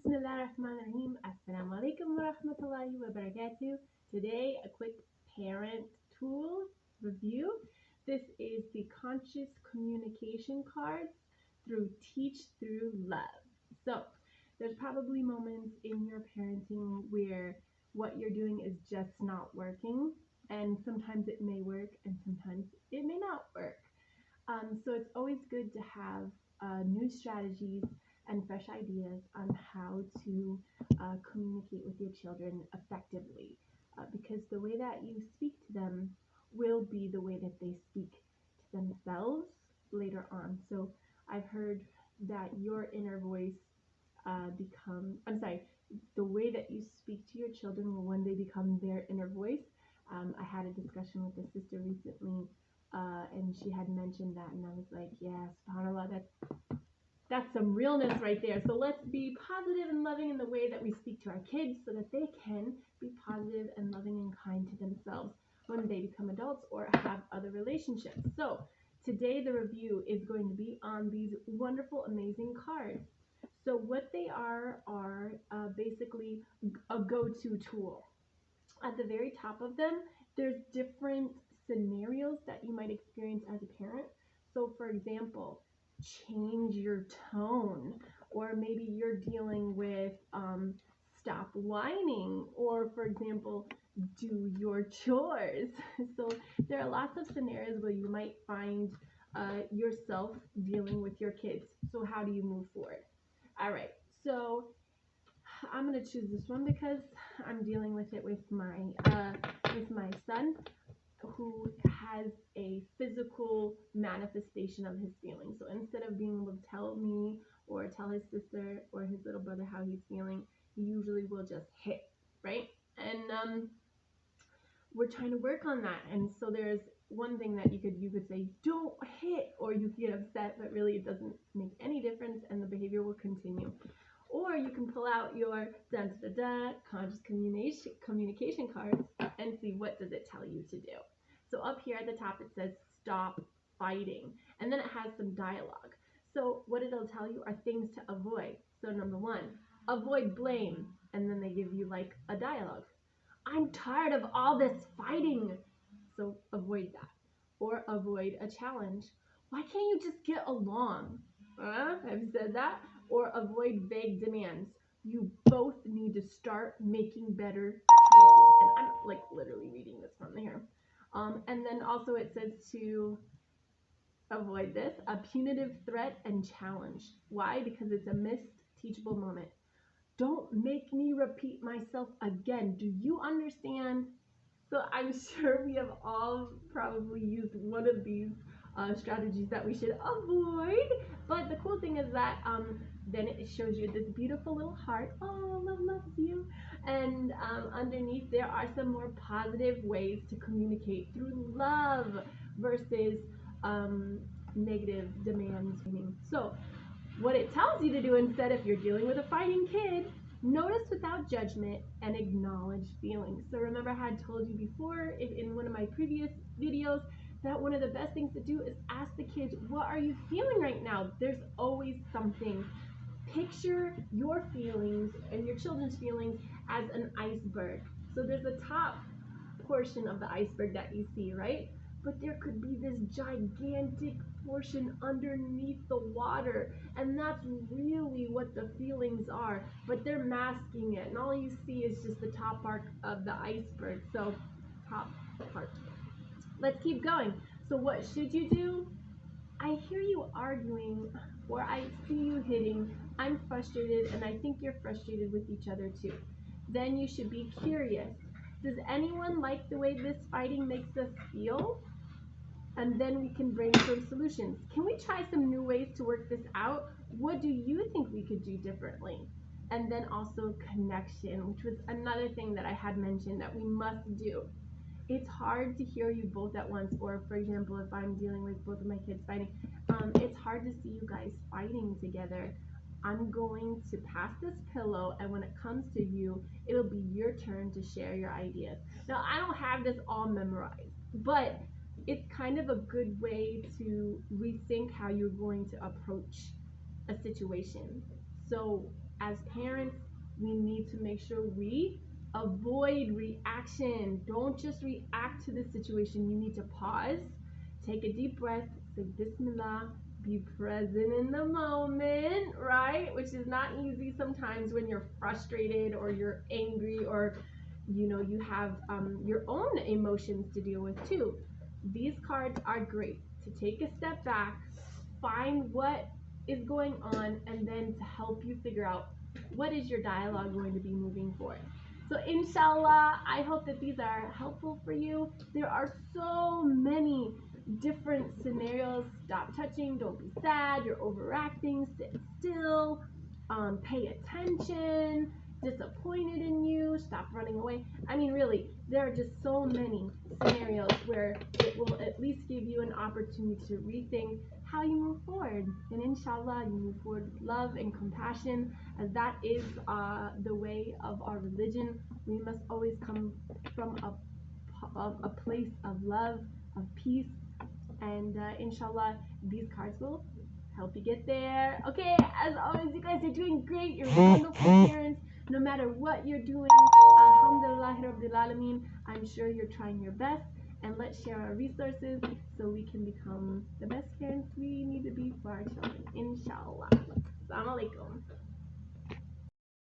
Bismillahirrahmanirrahim. Assalamu alaikum wa rahmatullahi wa barakatuh. Today, a quick parent tool review. This is the conscious communication cards through Teach Through Love. So, there's probably moments in your parenting where what you're doing is just not working, and sometimes it may work, and sometimes it may not work. So it's always good to have new strategies and fresh ideas on how to communicate with your children effectively, because the way that you speak to them will be the way that they speak to themselves later on. So I've heard that your inner voice the way that you speak to your children will one day become their inner voice. I had a discussion with a sister recently, and she had mentioned that, and I was like, yeah, subhanAllah, that's some realness right there. So let's be positive and loving in the way that we speak to our kids so that they can be positive and loving and kind to themselves when they become adults or have other relationships. So today the review is going to be on these wonderful, amazing cards. So what they are basically a go-to tool. At the very top of them, there's different scenarios that you might experience as a parent. So for example, change your tone, or maybe you're dealing with stop whining, or for example, do your chores. So there are lots of scenarios where you might find yourself dealing with your kids. So how do you move forward? All right, so I'm gonna choose this one because I'm dealing with it with my son, who has a physical manifestation of his feelings. So instead of being able to tell me or tell his sister or his little brother how he's feeling, he usually will just hit, right? And we're trying to work on that. And so there's one thing that you could say, don't hit, or you get upset, but really it doesn't make any difference, and the behavior will continue. Or you can pull out your conscious communication cards and see what does it tell you to do. So up here at the top it says stop fighting, and then it has some dialogue. So what it'll tell you are things to avoid. So number one, avoid blame, and then they give you like a dialogue. I'm tired of all this fighting, so avoid that. Or avoid a challenge. Why can't you just get along? I've said that. Or avoid vague demands. You both need to start making better choices. And I'm like literally reading this from here. And then also it says to avoid this, a punitive threat and challenge. Why? Because it's a missed teachable moment. Don't make me repeat myself again. Do you understand? So I'm sure we have all probably used one of these strategies that we should avoid. But the cool thing is that then it shows you this beautiful little heart. Oh, love loves you. And underneath there are some more positive ways to communicate through love versus negative demands. So what it tells you to do instead, if you're dealing with a fighting kid, notice without judgment and acknowledge feelings. So remember, I had told you before in one of my previous videos that one of the best things to do is ask the kids, what are you feeling right now? There's always something. Picture your feelings and your children's feelings as an iceberg. So there's a top portion of the iceberg that you see, right? But there could be this gigantic portion underneath the water, and that's really what the feelings are, but they're masking it, and all you see is just the top part of the iceberg. So top part. Let's keep going. So what should you do? I hear you arguing, or I see you hitting. I'm frustrated, and I think you're frustrated with each other too. Then you should be curious. Does anyone like the way this fighting makes us feel? And then we can brainstorm solutions. Can we try some new ways to work this out? What do you think we could do differently? And then also connection, which was another thing that I had mentioned that we must do. It's hard to hear you both at once, or for example, if I'm dealing with both of my kids fighting, it's hard to see you guys fighting together. I'm going to pass this pillow, and when it comes to you, it'll be your turn to share your ideas. Now, I don't have this all memorized, but it's kind of a good way to rethink how you're going to approach a situation. So as parents, we need to make sure we avoid reaction. Don't just react to the situation. You need to pause, take a deep breath, say Bismillah, be present in the moment, right? Which is not easy sometimes when you're frustrated or you're angry or you have your own emotions to deal with too. These cards are great to take a step back, find what is going on, and then to help you figure out what is your dialogue going to be moving forward. So inshallah, I hope that these are helpful for you. There are so many different scenarios. Stop touching, don't be sad, you're overacting, sit still, pay attention, disappointed in you, stop running away. I mean, really, there are just so many scenarios where it will at least give you an opportunity to rethink how you move forward. And inshallah, you move forward with love and compassion, as that is the way of our religion. We must always come from a place of love, of peace, and inshallah, these cards will help you get there. Okay, as always, you guys are doing great. You're wonderful parents. No matter what you're doing, alhamdulillah rabbil alameen, I'm sure you're trying your best. And let's share our resources so we can become the best parents we need to be for our children. Inshallah. Assalamu alaikum.